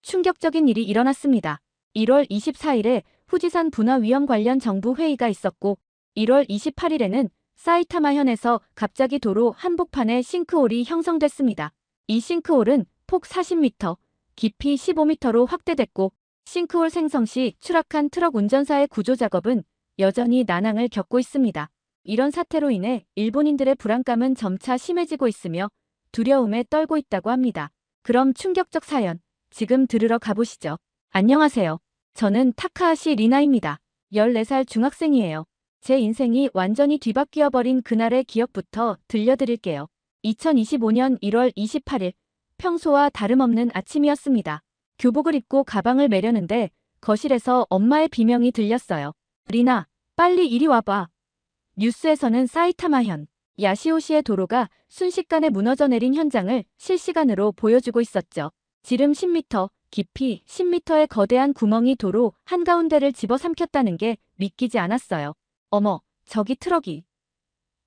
충격적인 일이 일어났습니다. 1월 24일에 후지산 분화 위험 관련 정부 회의가 있었고 1월 28일에는 사이타마현에서 갑자기 도로 한복판에 싱크홀이 형성됐습니다. 이 싱크홀은 폭 40m, 깊이 15m로 확대됐고 싱크홀 생성 시 추락한 트럭 운전사의 구조 작업은 여전히 난항을 겪고 있습니다. 이런 사태로 인해 일본인들의 불안감은 점차 심해지고 있으며 두려움에 떨고 있다고 합니다. 그럼 충격적 사연, 지금 들으러 가보시죠. 안녕하세요. 저는 타카하시 리나입니다. 14살 중학생이에요. 제 인생이 완전히 뒤바뀌어버린 그날의 기억부터 들려드릴게요. 2025년 1월 28일, 평소와 다름없는 아침이었습니다. 교복을 입고 가방을 매려는데 거실에서 엄마의 비명이 들렸어요. 리나, 빨리 이리 와봐. 뉴스에서는 사이타마현, 야시오시의 도로가 순식간에 무너져 내린 현장을 실시간으로 보여주고 있었죠. 지름 10m, 깊이 10m의 거대한 구멍이 도로 한가운데를 집어삼켰다는 게 믿기지 않았어요. 어머, 저기 트럭이.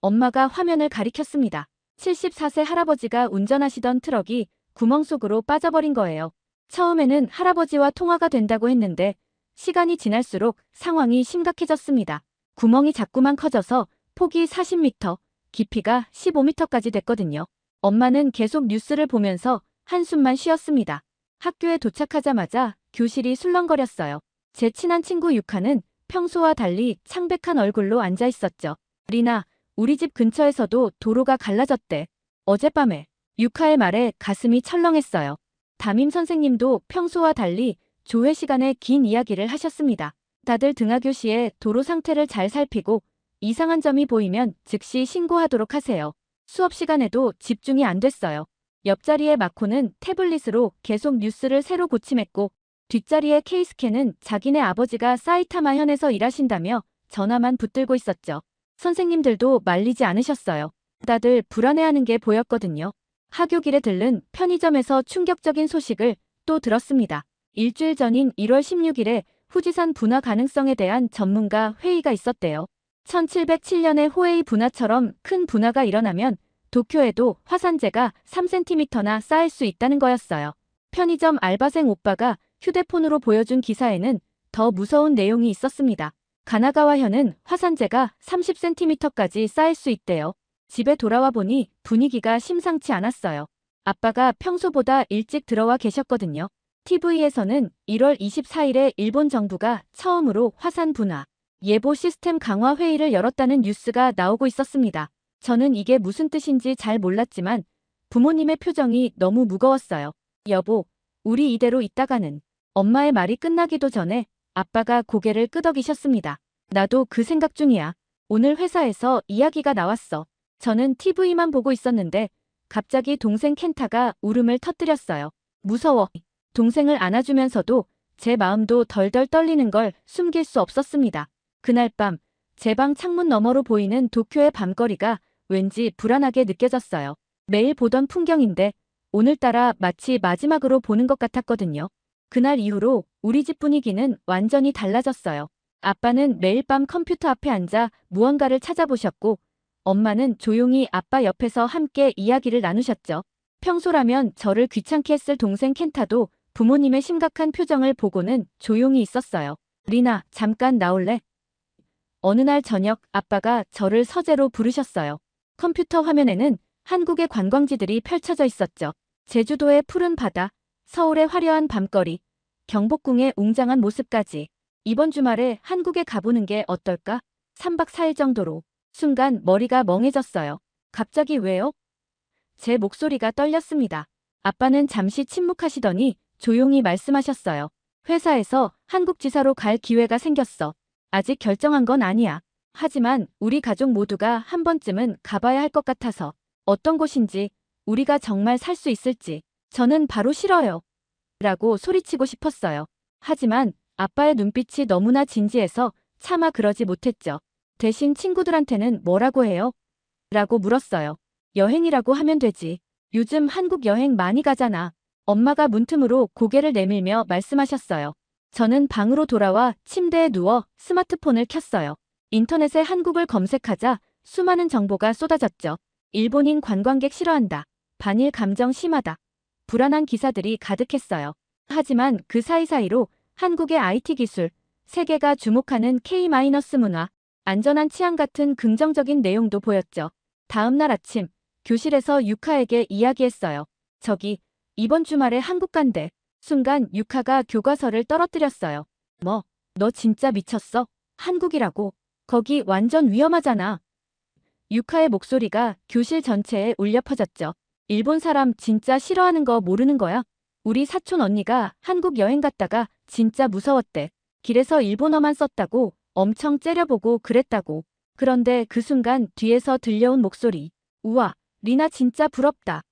엄마가 화면을 가리켰습니다. 74세 할아버지가 운전하시던 트럭이 구멍 속으로 빠져버린 거예요. 처음에는 할아버지와 통화가 된다고 했는데 시간이 지날수록 상황이 심각해졌습니다. 구멍이 자꾸만 커져서 폭이 40m, 깊이가 15m까지 됐거든요. 엄마는 계속 뉴스를 보면서 한숨만 쉬었습니다. 학교에 도착하자마자 교실이 술렁거렸어요. 제 친한 친구 유카는 평소와 달리 창백한 얼굴로 앉아 있었죠. 리나, 우리 집 근처에서도 도로가 갈라졌대. 어젯밤에. 유카의 말에 가슴이 철렁했어요. 담임 선생님도 평소와 달리 조회 시간에 긴 이야기를 하셨습니다. 다들 등하교시에 도로 상태를 잘 살피고 이상한 점이 보이면 즉시 신고하도록 하세요. 수업 시간에도 집중이 안 됐어요. 옆자리의 마코는 태블릿으로 계속 뉴스를 새로 고침했고 뒷자리의 케이스케는 자기네 아버지가 사이타마현에서 일하신다며 전화만 붙들고 있었죠. 선생님들도 말리지 않으셨어요. 다들 불안해하는 게 보였거든요. 하교길에 들른 편의점에서 충격적인 소식을 또 들었습니다. 일주일 전인 1월 16일에 후지산 분화 가능성에 대한 전문가 회의가 있었대요. 1707년의 호에이 분화처럼 큰 분화가 일어나면 도쿄에도 화산재가 3cm나 쌓일 수 있다는 거였어요. 편의점 알바생 오빠가 휴대폰으로 보여준 기사에는 더 무서운 내용이 있었습니다. 가나가와현은 화산재가 30cm까지 쌓일 수 있대요. 집에 돌아와 보니 분위기가 심상치 않았어요. 아빠가 평소보다 일찍 들어와 계셨거든요. TV에서는 1월 24일에 일본 정부가 처음으로 화산 분화 예보 시스템 강화 회의를 열었다는 뉴스가 나오고 있었습니다. 저는 이게 무슨 뜻인지 잘 몰랐지만 부모님의 표정이 너무 무거웠어요. 여보, 우리 이대로 있다가는. 엄마의 말이 끝나기도 전에 아빠가 고개를 끄덕이셨습니다. 나도 그 생각 중이야. 오늘 회사에서 이야기가 나왔어. 저는 TV만 보고 있었는데 갑자기 동생 켄타가 울음을 터뜨렸어요. 무서워. 동생을 안아주면서도 제 마음도 덜덜 떨리는 걸 숨길 수 없었습니다. 그날 밤, 제 방 창문 너머로 보이는 도쿄의 밤거리가 왠지 불안하게 느껴졌어요. 매일 보던 풍경인데 오늘따라 마치 마지막으로 보는 것 같았거든요. 그날 이후로 우리 집 분위기는 완전히 달라졌어요. 아빠는 매일 밤 컴퓨터 앞에 앉아 무언가를 찾아보셨고 엄마는 조용히 아빠 옆에서 함께 이야기를 나누셨죠. 평소라면 저를 귀찮게 했을 동생 켄타도 부모님의 심각한 표정을 보고는 조용히 있었어요. 리나, 잠깐 나올래? 어느 날 저녁 아빠가 저를 서재로 부르셨어요. 컴퓨터 화면에는 한국의 관광지들이 펼쳐져 있었죠. 제주도의 푸른 바다, 서울의 화려한 밤거리, 경복궁의 웅장한 모습까지. 이번 주말에 한국에 가보는 게 어떨까? 3박 4일 정도로. 순간 머리가 멍해졌어요. 갑자기 왜요? 제 목소리가 떨렸습니다. 아빠는 잠시 침묵하시더니 조용히 말씀하셨어요. 회사에서 한국지사로 갈 기회가 생겼어. 아직 결정한 건 아니야. 하지만 우리 가족 모두가 한 번쯤은 가봐야 할 것 같아서. 어떤 곳인지, 우리가 정말 살 수 있을지. 저는 바로 싫어요. 라고 소리치고 싶었어요. 하지만 아빠의 눈빛이 너무나 진지해서 차마 그러지 못했죠. 대신 친구들한테는 뭐라고 해요? 라고 물었어요. 여행이라고 하면 되지. 요즘 한국 여행 많이 가잖아. 엄마가 문틈으로 고개를 내밀며 말씀하셨어요. 저는 방으로 돌아와 침대에 누워 스마트폰을 켰어요. 인터넷에 한국을 검색하자 수많은 정보가 쏟아졌죠. 일본인 관광객 싫어한다. 반일 감정 심하다. 불안한 기사들이 가득했어요. 하지만 그 사이사이로 한국의 IT 기술, 세계가 주목하는 K-문화, 안전한 치안 같은 긍정적인 내용도 보였죠. 다음 날 아침, 교실에서 유카에게 이야기했어요. 저기, 이번 주말에 한국 간대. 순간 유카가 교과서를 떨어뜨렸어요. 뭐, 너 진짜 미쳤어? 한국이라고. 거기 완전 위험하잖아. 유카의 목소리가 교실 전체에 울려 퍼졌죠. 일본 사람 진짜 싫어하는 거 모르는 거야? 우리 사촌 언니가 한국 여행 갔다가 진짜 무서웠대. 길에서 일본어만 썼다고 엄청 째려보고 그랬다고. 그런데 그 순간 뒤에서 들려온 목소리. 우와, 리나 진짜 부럽다.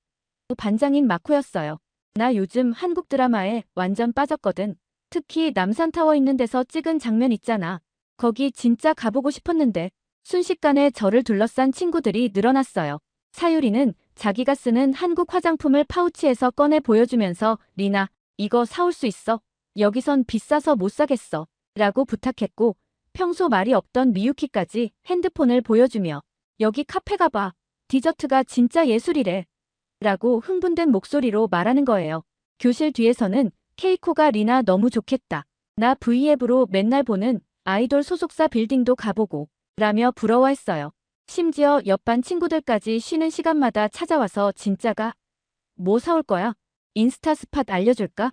반장인 마코였어요. 나 요즘 한국 드라마에 완전 빠졌거든. 특히 남산타워 있는 데서 찍은 장면 있잖아. 거기 진짜 가보고 싶었는데. 순식간에 저를 둘러싼 친구들이 늘어났어요. 사유리는 자기가 쓰는 한국 화장품을 파우치에서 꺼내 보여주면서 리나, 이거 사올 수 있어? 여기선 비싸서 못 사겠어. 라고 부탁했고 평소 말이 없던 미유키까지 핸드폰을 보여주며 여기 카페 가봐. 디저트가 진짜 예술이래. 라고 흥분된 목소리로 말하는 거예요. 교실 뒤에서는 케이코가 리나 너무 좋겠다. 나 V앱으로 맨날 보는 아이돌 소속사 빌딩도 가보고 라며 부러워했어요. 심지어 옆반 친구들까지 쉬는 시간마다 찾아와서 진짜가 뭐 사올 거야? 인스타 스팟 알려줄까?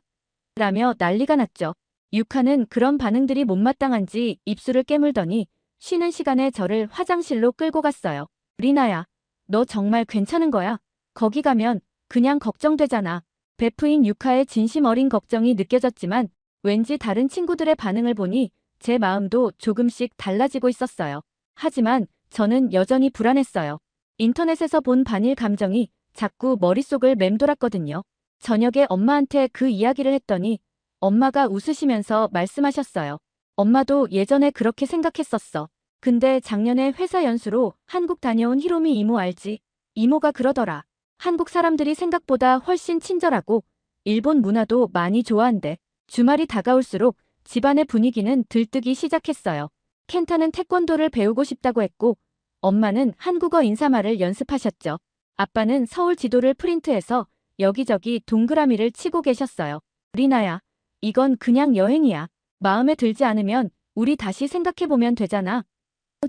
라며 난리가 났죠. 유카는 그런 반응들이 못마땅한지 입술을 깨물더니 쉬는 시간에 저를 화장실로 끌고 갔어요. 리나야, 너 정말 괜찮은 거야? 거기 가면 그냥 걱정되잖아. 베프인 유카의 진심 어린 걱정이 느껴졌지만 왠지 다른 친구들의 반응을 보니 제 마음도 조금씩 달라지고 있었어요. 하지만 저는 여전히 불안했어요. 인터넷에서 본 반일 감정이 자꾸 머릿속을 맴돌았거든요. 저녁에 엄마한테 그 이야기를 했더니 엄마가 웃으시면서 말씀하셨어요. 엄마도 예전에 그렇게 생각했었어. 근데 작년에 회사 연수로 한국 다녀온 히로미 이모 알지? 이모가 그러더라. 한국 사람들이 생각보다 훨씬 친절하고 일본 문화도 많이 좋아한대. 주말이 다가올수록 집안의 분위기는 들뜨기 시작했어요. 켄타는 태권도를 배우고 싶다고 했고 엄마는 한국어 인사말을 연습하셨죠. 아빠는 서울 지도를 프린트해서 여기저기 동그라미를 치고 계셨어요. 리나야, 이건 그냥 여행이야. 마음에 들지 않으면 우리 다시 생각해보면 되잖아.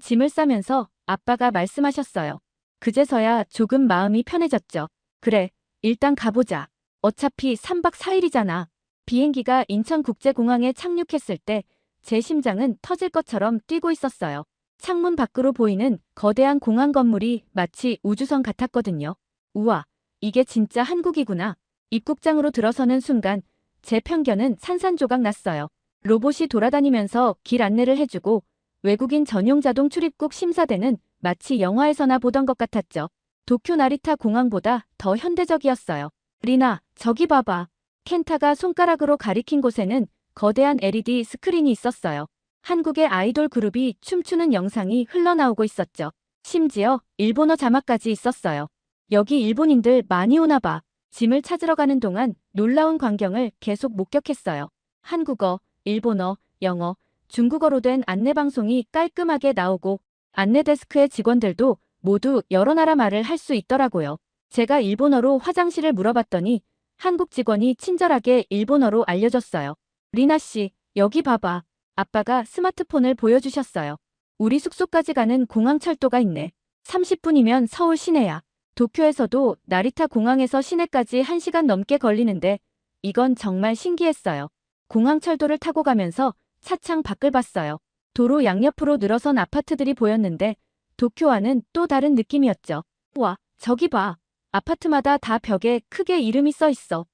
짐을 싸면서 아빠가 말씀하셨어요. 그제서야 조금 마음이 편해졌죠. 그래, 일단 가보자. 어차피 3박 4일이잖아. 비행기가 인천국제공항에 착륙했을 때 제 심장은 터질 것처럼 뛰고 있었어요. 창문 밖으로 보이는 거대한 공항 건물이 마치 우주선 같았거든요. 우와, 이게 진짜 한국이구나. 입국장으로 들어서는 순간 제 편견은 산산조각 났어요. 로봇이 돌아다니면서 길 안내를 해주고 외국인 전용 자동 출입국 심사대는 마치 영화에서나 보던 것 같았죠. 도쿄 나리타 공항보다 더 현대적이었어요. 리나, 저기 봐봐. 켄타가 손가락으로 가리킨 곳에는 거대한 LED 스크린이 있었어요. 한국의 아이돌 그룹이 춤추는 영상이 흘러나오고 있었죠. 심지어 일본어 자막까지 있었어요. 여기 일본인들 많이 오나 봐. 짐을 찾으러 가는 동안 놀라운 광경을 계속 목격했어요. 한국어, 일본어, 영어, 중국어로 된 안내방송이 깔끔하게 나오고 안내 데스크의 직원들도 모두 여러 나라 말을 할 수 있더라고요. 제가 일본어로 화장실을 물어봤더니 한국 직원이 친절하게 일본어로 알려줬어요. 리나 씨, 여기 봐봐. 아빠가 스마트폰을 보여주셨어요. 우리 숙소까지 가는 공항철도가 있네. 30분이면 서울 시내야. 도쿄에서도 나리타 공항에서 시내까지 1시간 넘게 걸리는데 이건 정말 신기했어요. 공항철도를 타고 가면서 차창 밖을 봤어요. 도로 양옆으로 늘어선 아파트들이 보였는데 도쿄와는 또 다른 느낌이었죠. 와, 저기 봐. 아파트마다 다 벽에 크게 이름이 써 있어.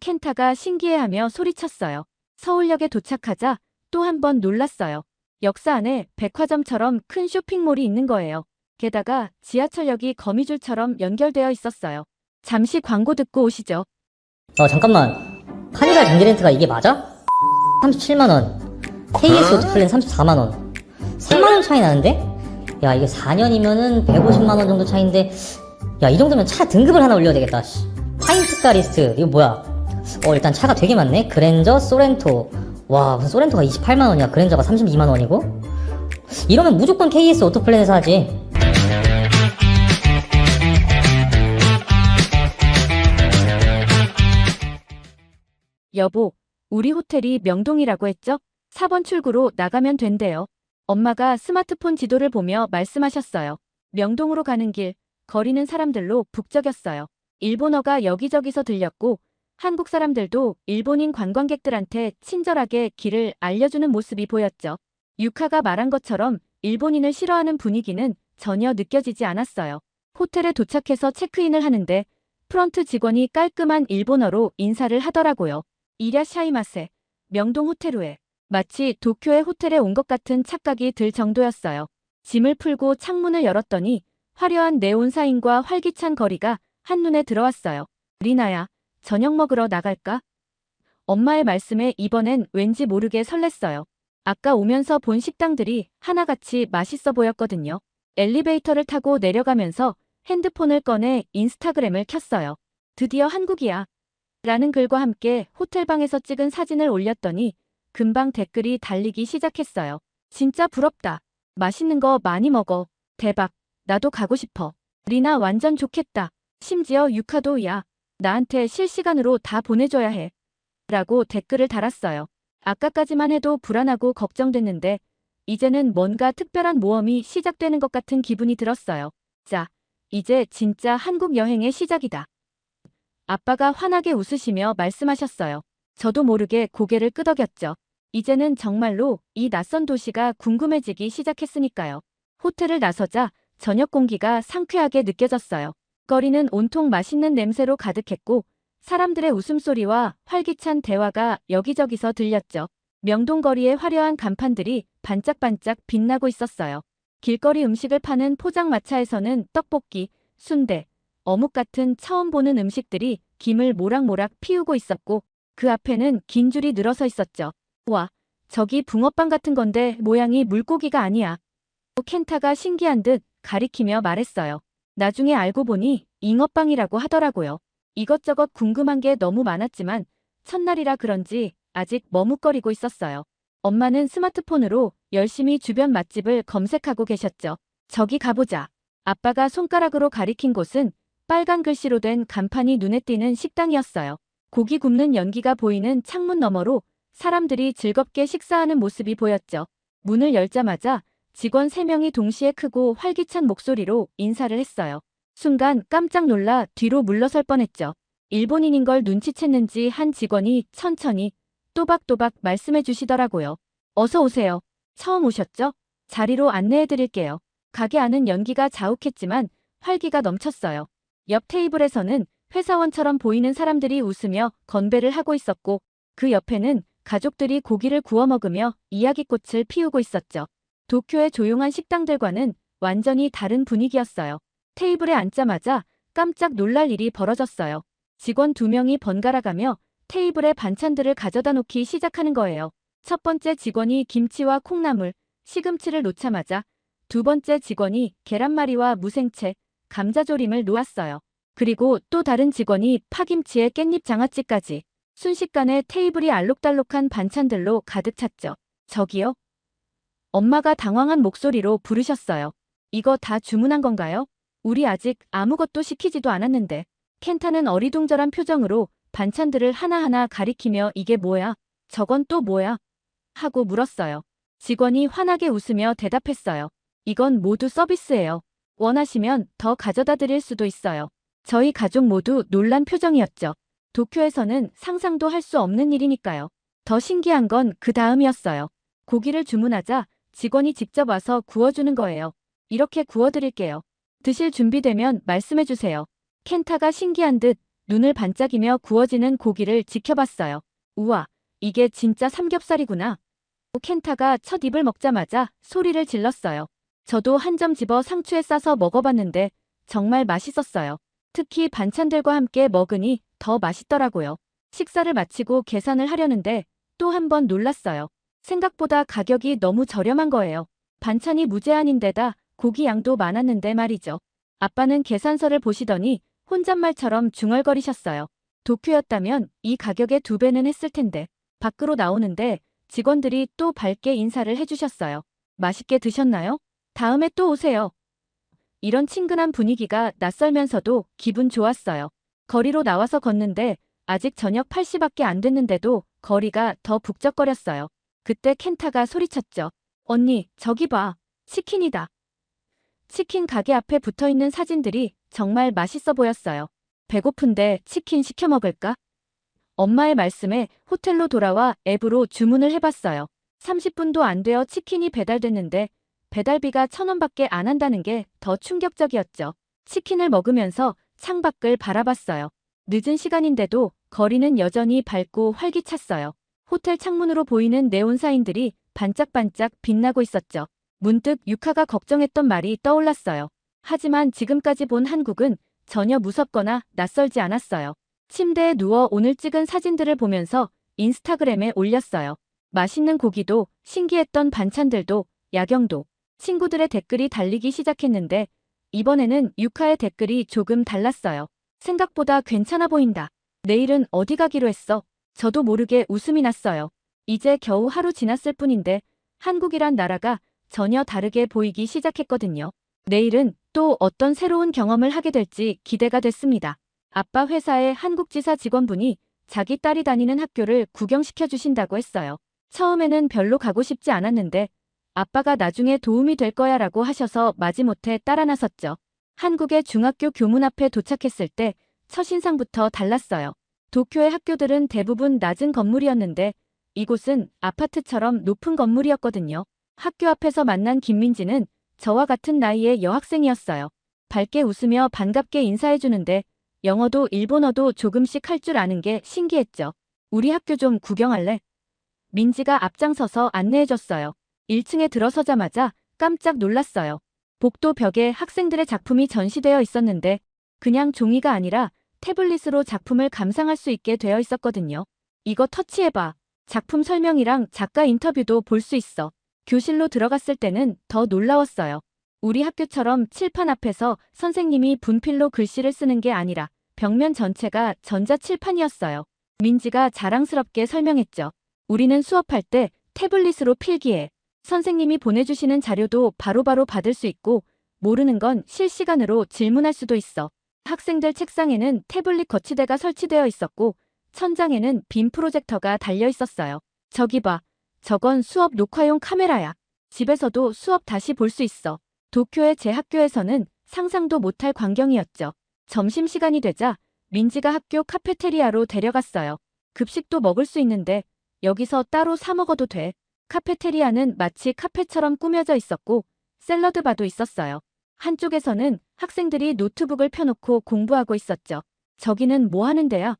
켄타가 신기해하며 소리쳤어요. 서울역에 도착하자 또 한 번 놀랐어요. 역사 안에 백화점처럼 큰 쇼핑몰이 있는 거예요. 게다가 지하철역이 거미줄처럼 연결되어 있었어요. 잠시 광고 듣고 오시죠. 잠깐만. 카니발 장기 렌트가 이게 맞아? 37만원. KS 오토플랜 34만원. 3만원 차이 나는데? 야, 이게 4년이면은 150만원 정도 차이인데, 야, 이 정도면 차 등급을 하나 올려야 되겠다. 하인트카 리스트. 이거 뭐야? 일단 차가 되게 많네. 그랜저, 소렌토. 와, 무슨 소렌토가 28만원이야. 그랜저가 32만원이고? 이러면 무조건 KS 오토플랜에서 하지. 여보, 우리 호텔이 명동이라고 했죠? 4번 출구로 나가면 된대요. 엄마가 스마트폰 지도를 보며 말씀하셨어요. 명동으로 가는 길, 거리는 사람들로 북적였어요. 일본어가 여기저기서 들렸고 한국 사람들도 일본인 관광객들한테 친절하게 길을 알려주는 모습이 보였죠. 유카가 말한 것처럼 일본인을 싫어하는 분위기는 전혀 느껴지지 않았어요. 호텔에 도착해서 체크인을 하는데 프런트 직원이 깔끔한 일본어로 인사를 하더라고요. 이랴샤이마세, 명동 호텔우에. 마치 도쿄의 호텔에 온 것 같은 착각이 들 정도였어요. 짐을 풀고 창문을 열었더니 화려한 네온 사인과 활기찬 거리가 한눈에 들어왔어요. 리나야, 저녁 먹으러 나갈까? 엄마의 말씀에 이번엔 왠지 모르게 설렜어요. 아까 오면서 본 식당들이 하나같이 맛있어 보였거든요. 엘리베이터를 타고 내려가면서 핸드폰을 꺼내 인스타그램을 켰어요. 드디어 한국이야. 라는 글과 함께 호텔방에서 찍은 사진을 올렸더니 금방 댓글이 달리기 시작했어요. 진짜 부럽다. 맛있는 거 많이 먹어. 대박. 나도 가고 싶어. 리나 완전 좋겠다. 심지어 유카도 야. 나한테 실시간으로 다 보내줘야 해. 라고 댓글을 달았어요. 아까까지만 해도 불안하고 걱정됐는데 이제는 뭔가 특별한 모험이 시작되는 것 같은 기분이 들었어요. 자, 이제 진짜 한국 여행의 시작이다. 아빠가 환하게 웃으시며 말씀하셨어요. 저도 모르게 고개를 끄덕였죠. 이제는 정말로 이 낯선 도시가 궁금해지기 시작했으니까요. 호텔을 나서자 저녁 공기가 상쾌하게 느껴졌어요. 거리는 온통 맛있는 냄새로 가득했고 사람들의 웃음소리와 활기찬 대화가 여기저기서 들렸죠. 명동거리의 화려한 간판들이 반짝반짝 빛나고 있었어요. 길거리 음식을 파는 포장마차에서는 떡볶이, 순대, 어묵 같은 처음 보는 음식들이 김을 모락모락 피우고 있었고 그 앞에는 긴 줄이 늘어서 있었죠. 와, 저기 붕어빵 같은 건데 모양이 물고기가 아니야. 켄타가 신기한 듯 가리키며 말했어요. 나중에 알고 보니 잉어빵이라고 하더라고요. 이것저것 궁금한 게 너무 많았지만 첫날이라 그런지 아직 머뭇거리고 있었어요. 엄마는 스마트폰으로 열심히 주변 맛집을 검색하고 계셨죠. 저기 가보자. 아빠가 손가락으로 가리킨 곳은 빨간 글씨로 된 간판이 눈에 띄는 식당이었어요. 고기 굽는 연기가 보이는 창문 너머로 사람들이 즐겁게 식사하는 모습이 보였죠. 문을 열자마자 직원 3명이 동시에 크고 활기찬 목소리로 인사를 했어요. 순간 깜짝 놀라 뒤로 물러설 뻔했죠. 일본인인 걸 눈치챘는지 한 직원이 천천히 또박또박 말씀해 주시더라고요. 어서 오세요. 처음 오셨죠? 자리로 안내해 드릴게요. 가게 안은 연기가 자욱했지만 활기가 넘쳤어요. 옆 테이블에서는 회사원처럼 보이는 사람들이 웃으며 건배를 하고 있었고 그 옆에는 가족들이 고기를 구워 먹으며 이야기꽃을 피우고 있었죠. 도쿄의 조용한 식당들과는 완전히 다른 분위기였어요. 테이블에 앉자마자 깜짝 놀랄 일이 벌어졌어요. 직원 2명이 번갈아가며 테이블에 반찬들을 가져다 놓기 시작하는 거예요. 첫 번째 직원이 김치와 콩나물, 시금치를 놓자마자 두 번째 직원이 계란말이와 무생채, 감자조림을 놓았어요. 그리고 또 다른 직원이 파김치에 깻잎 장아찌까지. 순식간에 테이블이 알록달록한 반찬들로 가득 찼죠. 저기요? 엄마가 당황한 목소리로 부르셨어요. 이거 다 주문한 건가요? 우리 아직 아무것도 시키지도 않았는데. 켄타는 어리둥절한 표정으로 반찬들을 하나하나 가리키며 이게 뭐야? 저건 또 뭐야? 하고 물었어요. 직원이 환하게 웃으며 대답했어요. 이건 모두 서비스예요. 원하시면 더 가져다 드릴 수도 있어요. 저희 가족 모두 놀란 표정이었죠. 도쿄에서는 상상도 할 수 없는 일이니까요. 더 신기한 건 그 다음이었어요. 고기를 주문하자 직원이 직접 와서 구워주는 거예요. 이렇게 구워드릴게요. 드실 준비되면 말씀해주세요. 켄타가 신기한 듯 눈을 반짝이며 구워지는 고기를 지켜봤어요. 우와, 이게 진짜 삼겹살이구나. 켄타가 첫 입을 먹자마자 소리를 질렀어요. 저도 한 점 집어 상추에 싸서 먹어봤는데 정말 맛있었어요. 특히 반찬들과 함께 먹으니 더 맛있더라고요. 식사를 마치고 계산을 하려는데 또 한 번 놀랐어요. 생각보다 가격이 너무 저렴한 거예요. 반찬이 무제한인데다 고기 양도 많았는데 말이죠. 아빠는 계산서를 보시더니 혼잣말처럼 중얼거리셨어요. 도쿄였다면 이 가격의 2배는 했을 텐데. 밖으로 나오는데 직원들이 또 밝게 인사를 해주셨어요. 맛있게 드셨나요? 다음에 또 오세요. 이런 친근한 분위기가 낯설면서도 기분 좋았어요. 거리로 나와서 걷는데 아직 저녁 8시밖에 안 됐는데도 거리가 더 북적거렸어요. 그때 켄타가 소리쳤죠. 언니, 저기 봐. 치킨이다. 치킨 가게 앞에 붙어있는 사진들이 정말 맛있어 보였어요. 배고픈데 치킨 시켜 먹을까? 엄마의 말씀에 호텔로 돌아와 앱으로 주문을 해봤어요. 30분도 안 되어 치킨이 배달됐는데 배달비가 1,000원밖에 안 한다는 게 더 충격적이었죠. 치킨을 먹으면서 창밖을 바라봤어요. 늦은 시간인데도 거리는 여전히 밝고 활기찼어요. 호텔 창문으로 보이는 네온 사인들이 반짝반짝 빛나고 있었죠. 문득 유카가 걱정했던 말이 떠올랐어요. 하지만 지금까지 본 한국은 전혀 무섭거나 낯설지 않았어요. 침대에 누워 오늘 찍은 사진들을 보면서 인스타그램에 올렸어요. 맛있는 고기도, 신기했던 반찬들도, 야경도. 친구들의 댓글이 달리기 시작했는데 이번에는 유카의 댓글이 조금 달랐어요. 생각보다 괜찮아 보인다. 내일은 어디 가기로 했어? 저도 모르게 웃음이 났어요. 이제 겨우 하루 지났을 뿐인데 한국이란 나라가 전혀 다르게 보이기 시작했거든요. 내일은 또 어떤 새로운 경험을 하게 될지 기대가 됐습니다. 아빠 회사의 한국지사 직원분이 자기 딸이 다니는 학교를 구경시켜 주신다고 했어요. 처음에는 별로 가고 싶지 않았는데 아빠가 나중에 도움이 될 거야 라고 하셔서 마지못해 따라 나섰죠. 한국의 중학교 교문 앞에 도착했을 때 첫인상부터 달랐어요. 도쿄의 학교들은 대부분 낮은 건물이었는데 이곳은 아파트처럼 높은 건물이었거든요. 학교 앞에서 만난 김민지는 저와 같은 나이의 여학생이었어요. 밝게 웃으며 반갑게 인사해주는데 영어도 일본어도 조금씩 할 줄 아는 게 신기했죠. 우리 학교 좀 구경할래? 민지가 앞장서서 안내해줬어요. 1층에 들어서자마자 깜짝 놀랐어요. 복도 벽에 학생들의 작품이 전시되어 있었는데 그냥 종이가 아니라 태블릿으로 작품을 감상할 수 있게 되어 있었거든요. 이거 터치해봐. 작품 설명이랑 작가 인터뷰도 볼 수 있어. 교실로 들어갔을 때는 더 놀라웠어요. 우리 학교처럼 칠판 앞에서 선생님이 분필로 글씨를 쓰는 게 아니라 벽면 전체가 전자칠판이었어요. 민지가 자랑스럽게 설명했죠. 우리는 수업할 때 태블릿으로 필기해. 선생님이 보내주시는 자료도 바로바로 받을 수 있고 모르는 건 실시간으로 질문할 수도 있어. 학생들 책상에는 태블릿 거치대가 설치되어 있었고 천장에는 빔 프로젝터가 달려 있었어요. 저기 봐. 저건 수업 녹화용 카메라야. 집에서도 수업 다시 볼 수 있어. 도쿄의 제 학교에서는 상상도 못할 광경이었죠. 점심시간이 되자 민지가 학교 카페테리아로 데려갔어요. 급식도 먹을 수 있는데 여기서 따로 사 먹어도 돼. 카페테리아는 마치 카페처럼 꾸며져 있었고 샐러드 바도 있었어요. 한쪽에서는 학생들이 노트북을 펴놓고 공부하고 있었죠. 저기는 뭐 하는데요?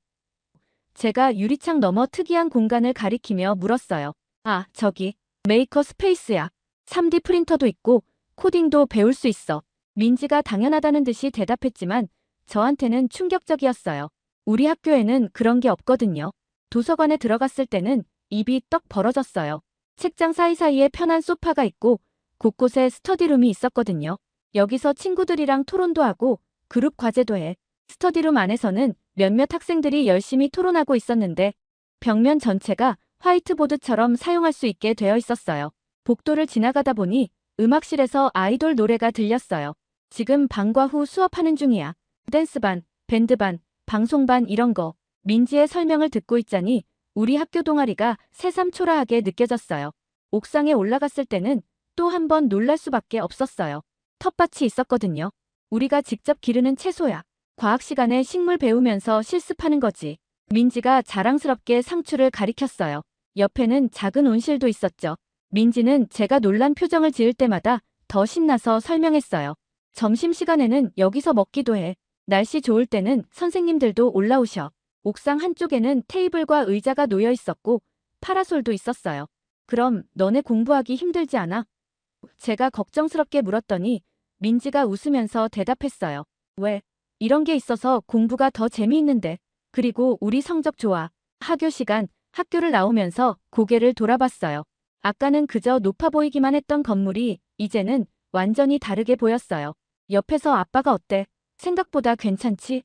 제가 유리창 너머 특이한 공간을 가리키며 물었어요. 아, 저기 메이커 스페이스야. 3D 프린터도 있고 코딩도 배울 수 있어. 민지가 당연하다는 듯이 대답했지만 저한테는 충격적이었어요. 우리 학교에는 그런 게 없거든요. 도서관에 들어갔을 때는 입이 떡 벌어졌어요. 책장 사이사이에 편한 소파가 있고 곳곳에 스터디룸이 있었거든요. 여기서 친구들이랑 토론도 하고 그룹 과제도 해. 스터디룸 안에서는 몇몇 학생들이 열심히 토론하고 있었는데 벽면 전체가 화이트보드처럼 사용할 수 있게 되어 있었어요. 복도를 지나가다 보니 음악실에서 아이돌 노래가 들렸어요. 지금 방과 후 수업하는 중이야. 댄스반, 밴드반, 방송반 이런 거. 민지의 설명을 듣고 있자니 우리 학교 동아리가 새삼초라하게 느껴졌어요. 옥상에 올라갔을 때는 또 한 번 놀랄 수밖에 없었어요. 텃밭이 있었거든요. 우리가 직접 기르는 채소야. 과학 시간에 식물 배우면서 실습하는 거지. 민지가 자랑스럽게 상추를 가리켰어요. 옆에는 작은 온실도 있었죠. 민지는 제가 놀란 표정을 지을 때마다 더 신나서 설명했어요. 점심시간에는 여기서 먹기도 해. 날씨 좋을 때는 선생님들도 올라오셔. 옥상 한쪽에는 테이블과 의자가 놓여 있었고 파라솔도 있었어요. 그럼 너네 공부하기 힘들지 않아? 제가 걱정스럽게 물었더니 민지가 웃으면서 대답했어요. 왜? 이런 게 있어서 공부가 더 재미있는데. 그리고 우리 성적 좋아. 하교 시간, 학교를 나오면서 고개를 돌아봤어요. 아까는 그저 높아 보이기만 했던 건물이 이제는 완전히 다르게 보였어요. 옆에서 아빠가 어때? 생각보다 괜찮지?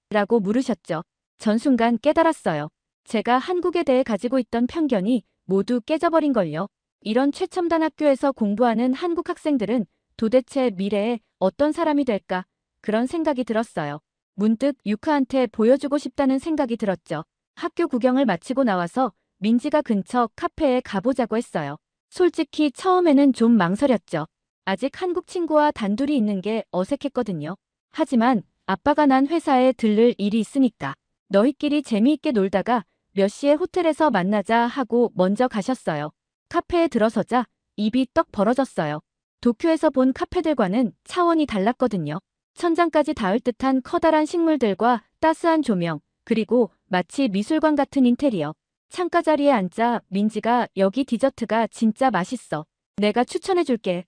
라고 물으셨죠. 전 순간 깨달았어요. 제가 한국에 대해 가지고 있던 편견이 모두 깨져버린걸요. 이런 최첨단 학교에서 공부하는 한국 학생들은 도대체 미래에 어떤 사람이 될까? 그런 생각이 들었어요. 문득 유카한테 보여주고 싶다는 생각이 들었죠. 학교 구경을 마치고 나와서 민지가 근처 카페에 가보자고 했어요. 솔직히 처음에는 좀 망설였죠. 아직 한국 친구와 단둘이 있는 게 어색했거든요. 하지만 아빠가 난 회사에 들를 일이 있으니까 너희끼리 재미있게 놀다가 몇 시에 호텔에서 만나자 하고 먼저 가셨어요. 카페에 들어서자 입이 떡 벌어졌어요. 도쿄에서 본 카페들과는 차원이 달랐거든요. 천장까지 닿을 듯한 커다란 식물들과 따스한 조명, 그리고 마치 미술관 같은 인테리어. 창가 자리에 앉자 민지가 여기 디저트가 진짜 맛있어. 내가 추천해줄게.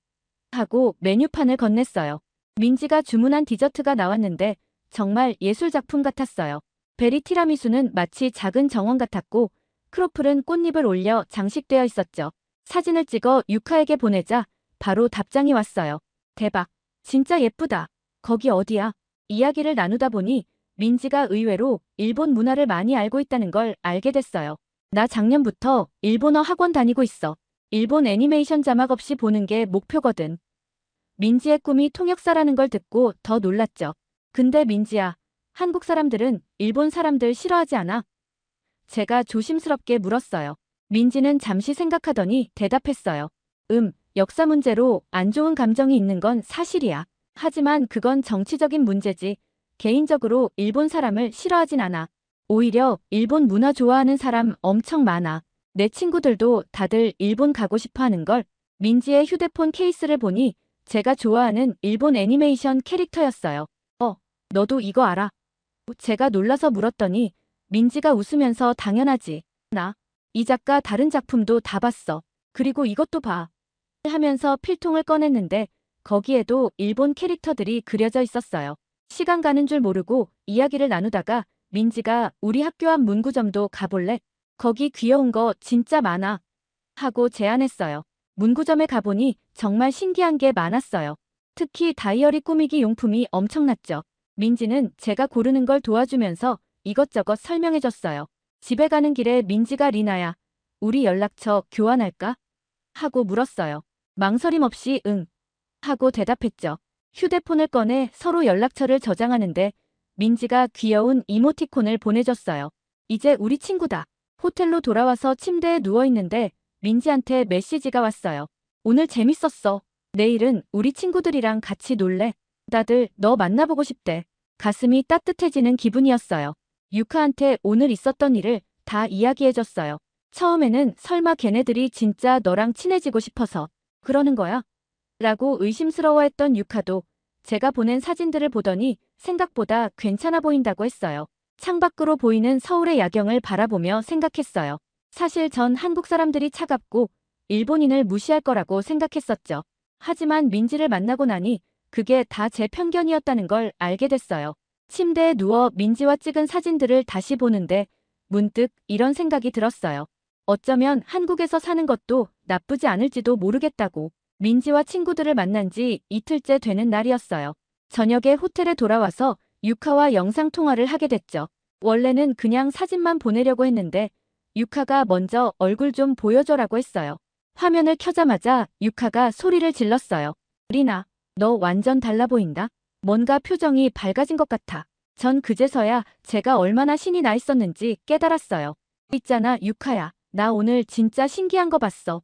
하고 메뉴판을 건넸어요. 민지가 주문한 디저트가 나왔는데 정말 예술 작품 같았어요. 베리 티라미수는 마치 작은 정원 같았고 크로플은 꽃잎을 올려 장식되어 있었죠. 사진을 찍어 유카에게 보내자 바로 답장이 왔어요. 대박. 진짜 예쁘다. 거기 어디야? 이야기를 나누다 보니 민지가 의외로 일본 문화를 많이 알고 있다는 걸 알게 됐어요. 나 작년부터 일본어 학원 다니고 있어. 일본 애니메이션 자막 없이 보는 게 목표거든. 민지의 꿈이 통역사라는 걸 듣고 더 놀랐죠. 근데 민지야, 한국 사람들은 일본 사람들 싫어하지 않아? 제가 조심스럽게 물었어요. 민지는 잠시 생각하더니 대답했어요. 역사 문제로 안 좋은 감정이 있는 건 사실이야. 하지만 그건 정치적인 문제지. 개인적으로 일본 사람을 싫어하진 않아. 오히려 일본 문화 좋아하는 사람 엄청 많아. 내 친구들도 다들 일본 가고 싶어 하는 걸. 민지의 휴대폰 케이스를 보니 제가 좋아하는 일본 애니메이션 캐릭터였어요. 너도 이거 알아? 제가 놀라서 물었더니 민지가 웃으면서 당연하지. 나 이 작가 다른 작품도 다 봤어. 그리고 이것도 봐. 하면서 필통을 꺼냈는데 거기에도 일본 캐릭터들이 그려져 있었어요. 시간 가는 줄 모르고 이야기를 나누다가 민지가 우리 학교 앞 문구점도 가볼래? 거기 귀여운 거 진짜 많아. 하고 제안했어요. 문구점에 가보니 정말 신기한 게 많았어요. 특히 다이어리 꾸미기 용품이 엄청났죠. 민지는 제가 고르는 걸 도와주면서 이것저것 설명해줬어요. 집에 가는 길에 민지가 리나야, 우리 연락처 교환할까? 하고 물었어요. 망설임 없이 응. 하고 대답했죠. 휴대폰을 꺼내 서로 연락처를 저장하는데 민지가 귀여운 이모티콘을 보내줬어요. 이제 우리 친구다. 호텔로 돌아와서 침대에 누워있는데 민지한테 메시지가 왔어요. 오늘 재밌었어. 내일은 우리 친구들이랑 같이 놀래. 다들 너 만나보고 싶대. 가슴이 따뜻해지는 기분이었어요. 유카한테 오늘 있었던 일을 다 이야기해줬어요. 처음에는 설마 걔네들이 진짜 너랑 친해지고 싶어서 그러는 거야? 라고 의심스러워했던 유카도 제가 보낸 사진들을 보더니 생각보다 괜찮아 보인다고 했어요. 창밖으로 보이는 서울의 야경을 바라보며 생각했어요. 사실 전 한국 사람들이 차갑고 일본인을 무시할 거라고 생각했었죠. 하지만 민지를 만나고 나니 그게 다 제 편견이었다는 걸 알게 됐어요. 침대에 누워 민지와 찍은 사진들을 다시 보는데 문득 이런 생각이 들었어요. 어쩌면 한국에서 사는 것도 나쁘지 않을지도 모르겠다고. 민지와 친구들을 만난 지 이틀째 되는 날이었어요. 저녁에 호텔에 돌아와서 유카와 영상통화를 하게 됐죠. 원래는 그냥 사진만 보내려고 했는데 유카가 먼저 얼굴 좀 보여줘라고 했어요. 화면을 켜자마자 유카가 소리를 질렀어요. 리나, 너 완전 달라 보인다. 뭔가 표정이 밝아진 것 같아. 전 그제서야 제가 얼마나 신이 나 있었는지 깨달았어요. 있잖아, 유카야. 나 오늘 진짜 신기한 거 봤어.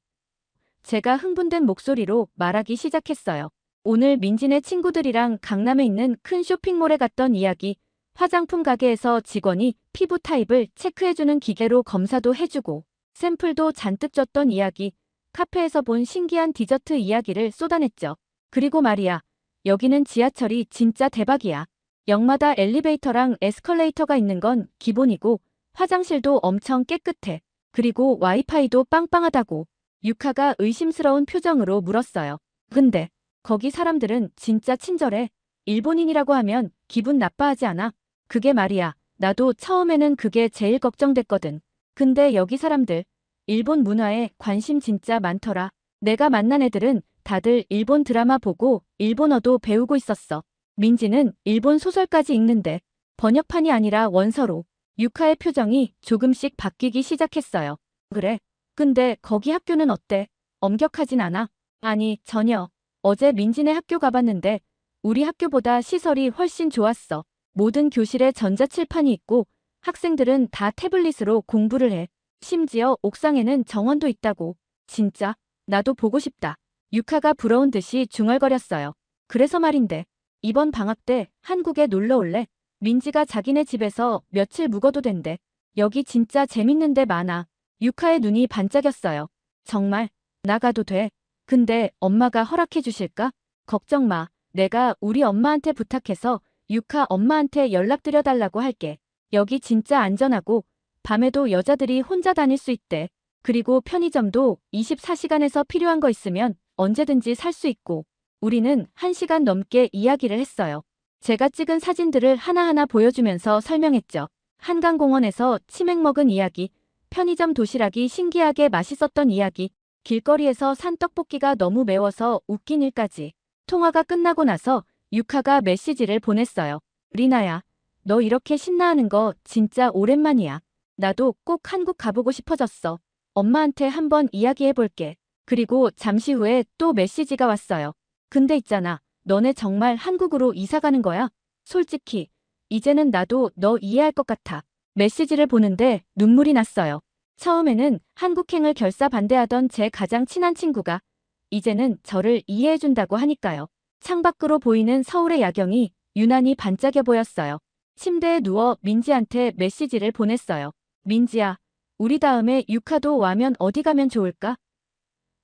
제가 흥분된 목소리로 말하기 시작했어요. 오늘 민지네 친구들이랑 강남에 있는 큰 쇼핑몰에 갔던 이야기. 화장품 가게에서 직원이 피부 타입을 체크해주는 기계로 검사도 해주고 샘플도 잔뜩 줬던 이야기. 카페에서 본 신기한 디저트 이야기를 쏟아냈죠. 그리고 말이야. 여기는 지하철이 진짜 대박이야. 역마다 엘리베이터랑 에스컬레이터가 있는 건 기본이고 화장실도 엄청 깨끗해. 그리고 와이파이도 빵빵하다고. 유카가 의심스러운 표정으로 물었어요. 근데 거기 사람들은 진짜 친절해. 일본인이라고 하면 기분 나빠하지 않아? 그게 말이야. 나도 처음에는 그게 제일 걱정됐거든. 근데 여기 사람들 일본 문화에 관심 진짜 많더라. 내가 만난 애들은 다들 일본 드라마 보고 일본어도 배우고 있었어. 민지는 일본 소설까지 읽는데 번역판이 아니라 원서로. 유카의 표정이 조금씩 바뀌기 시작했어요. 그래. 근데 거기 학교는 어때? 엄격하진 않아? 아니, 전혀. 어제 민지네 학교 가봤는데 우리 학교보다 시설이 훨씬 좋았어. 모든 교실에 전자칠판이 있고 학생들은 다 태블릿으로 공부를 해. 심지어 옥상에는 정원도 있다고. 진짜 나도 보고 싶다. 유카가 부러운 듯이 중얼거렸어요. 그래서 말인데 이번 방학 때 한국에 놀러 올래? 민지가 자기네 집에서 며칠 묵어도 된대. 여기 진짜 재밌는 데 많아. 유카의 눈이 반짝였어요. 정말 나가도 돼? 근데 엄마가 허락해 주실까? 걱정 마. 내가 우리 엄마한테 부탁해서 유카 엄마한테 연락드려 달라고 할게. 여기 진짜 안전하고 밤에도 여자들이 혼자 다닐 수 있대. 그리고 편의점도 24시간에서 필요한 거 있으면 언제든지 살 수 있고. 우리는 1시간 넘게 이야기를 했어요. 제가 찍은 사진들을 하나하나 보여주면서 설명했죠. 한강공원에서 치맥 먹은 이야기, 편의점 도시락이 신기하게 맛있었던 이야기, 길거리에서 산 떡볶이가 너무 매워서 웃긴 일까지. 통화가 끝나고 나서 유카가 메시지를 보냈어요. 리나야, 너 이렇게 신나하는 거 진짜 오랜만이야. 나도 꼭 한국 가보고 싶어졌어. 엄마한테 한번 이야기해볼게. 그리고 잠시 후에 또 메시지가 왔어요. 근데 있잖아, 너네 정말 한국으로 이사 가는 거야? 솔직히 이제는 나도 너 이해할 것 같아. 메시지를 보는데 눈물이 났어요. 처음에는 한국행을 결사반대하던 제 가장 친한 친구가 이제는 저를 이해해준다고 하니까요. 창밖으로 보이는 서울의 야경이 유난히 반짝여 보였어요. 침대에 누워 민지한테 메시지를 보냈어요. 민지야, 우리 다음에 유카도 와면 어디 가면 좋을까?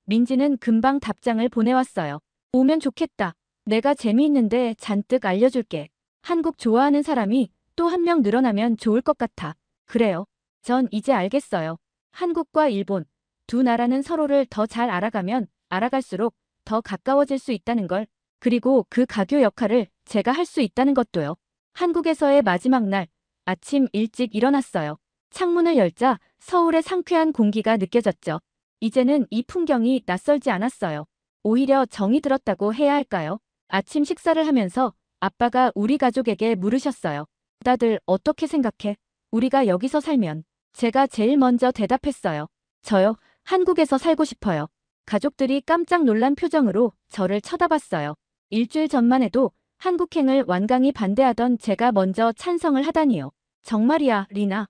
민지는 금방 답장을 보내왔어요. 오면 좋겠다. 내가 재미있는데 잔뜩 알려줄게. 한국 좋아하는 사람이 또 한 명 늘어나면 좋을 것 같아. 그래요. 전 이제 알겠어요. 한국과 일본, 두 나라는 서로를 더 잘 알아가면 알아갈수록 더 가까워질 수 있다는 걸. 그리고 그 가교 역할을 제가 할 수 있다는 것도요. 한국에서의 마지막 날, 아침 일찍 일어났어요. 창문을 열자 서울의 상쾌한 공기가 느껴졌죠. 이제는 이 풍경이 낯설지 않았어요. 오히려 정이 들었다고 해야 할까요? 아침 식사를 하면서 아빠가 우리 가족에게 물으셨어요. 다들 어떻게 생각해? 우리가 여기서 살면. 제가 제일 먼저 대답했어요. 저요, 한국에서 살고 싶어요. 가족들이 깜짝 놀란 표정으로 저를 쳐다봤어요. 일주일 전만 해도 한국행을 완강히 반대하던 제가 먼저 찬성을 하다니요. 정말이야, 리나.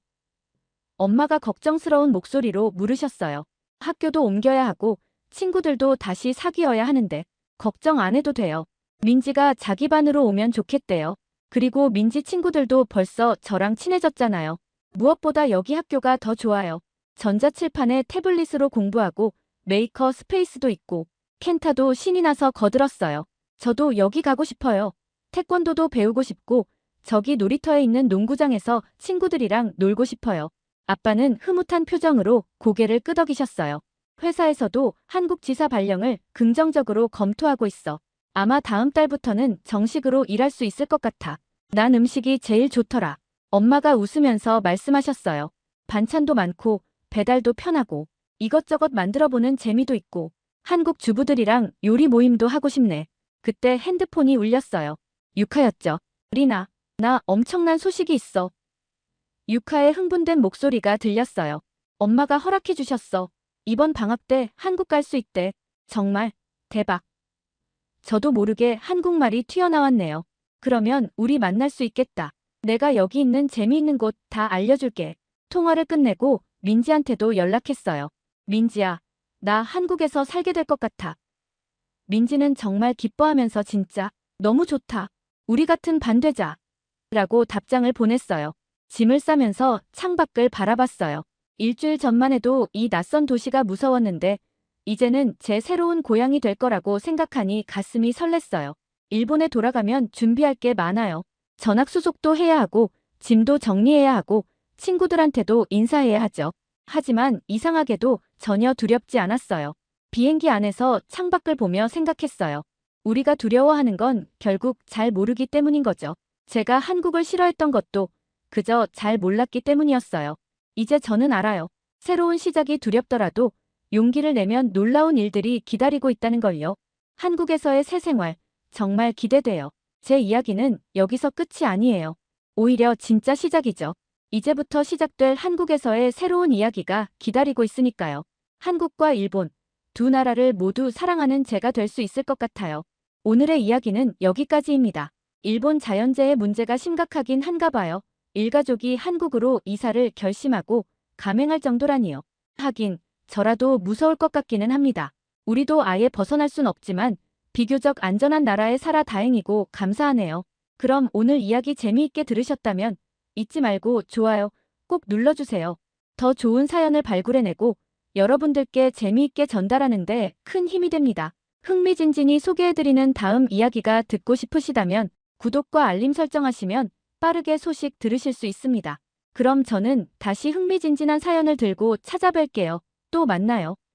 엄마가 걱정스러운 목소리로 물으셨어요. 학교도 옮겨야 하고 친구들도 다시 사귀어야 하는데 걱정 안 해도 돼요. 민지가 자기 반으로 오면 좋겠대요. 그리고 민지 친구들도 벌써 저랑 친해졌잖아요. 무엇보다 여기 학교가 더 좋아요. 전자칠판에 태블릿으로 공부하고 메이커 스페이스도 있고 켄타도 신이 나서 거들었어요. 저도 여기 가고 싶어요. 태권도도 배우고 싶고 저기 놀이터에 있는 농구장에서 친구들이랑 놀고 싶어요. 아빠는 흐뭇한 표정으로 고개를 끄덕이셨어요. 회사에서도 한국 지사 발령을 긍정적으로 검토하고 있어. 아마 다음 달부터는 정식으로 일할 수 있을 것 같아. 난 음식이 제일 좋더라. 엄마가 웃으면서 말씀하셨어요. 반찬도 많고 배달도 편하고 이것저것 만들어보는 재미도 있고 한국 주부들이랑 요리 모임도 하고 싶네. 그때 핸드폰이 울렸어요. 유카였죠. 리나, 나 엄청난 소식이 있어. 유카의 흥분된 목소리가 들렸어요. 엄마가 허락해 주셨어. 이번 방학 때 한국 갈 수 있대. 정말 대박. 저도 모르게 한국말이 튀어나왔네요. 그러면 우리 만날 수 있겠다. 내가 여기 있는 재미있는 곳 다 알려줄게. 통화를 끝내고 민지한테도 연락했어요. 민지야, 나 한국에서 살게 될 것 같아. 민지는 정말 기뻐하면서 진짜 너무 좋다. 우리 같은 반 되자. 라고 답장을 보냈어요. 짐을 싸면서 창밖을 바라봤어요. 일주일 전만 해도 이 낯선 도시가 무서웠는데 이제는 제 새로운 고향이 될 거라고 생각하니 가슴이 설렜어요. 일본에 돌아가면 준비할 게 많아요. 전학 수속도 해야 하고 짐도 정리해야 하고 친구들한테도 인사해야 하죠. 하지만 이상하게도 전혀 두렵지 않았어요. 비행기 안에서 창밖을 보며 생각했어요. 우리가 두려워하는 건 결국 잘 모르기 때문인 거죠. 제가 한국을 싫어했던 것도 그저 잘 몰랐기 때문이었어요. 이제 저는 알아요. 새로운 시작이 두렵더라도 용기를 내면 놀라운 일들이 기다리고 있다는 걸요. 한국에서의 새 생활, 정말 기대돼요. 제 이야기는 여기서 끝이 아니에요. 오히려 진짜 시작이죠. 이제부터 시작될 한국에서의 새로운 이야기가 기다리고 있으니까요. 한국과 일본, 두 나라를 모두 사랑하는 제가 될 수 있을 것 같아요. 오늘의 이야기는 여기까지입니다. 일본 자연재해 문제가 심각하긴 한가 봐요. 일가족이 한국으로 이사를 결심하고 감행할 정도라니요. 하긴 저라도 무서울 것 같기는 합니다. 우리도 아예 벗어날 순 없지만 비교적 안전한 나라에 살아 다행이고 감사하네요. 그럼 오늘 이야기 재미있게 들으셨다면 잊지 말고 좋아요 꼭 눌러주세요. 더 좋은 사연을 발굴해내고 여러분들께 재미있게 전달하는데 큰 힘이 됩니다. 흥미진진히 소개해드리는 다음 이야기가 듣고 싶으시다면 구독과 알림 설정하시면 빠르게 소식 들으실 수 있습니다. 그럼 저는 다시 흥미진진한 사연을 들고 찾아뵐게요. 또 만나요.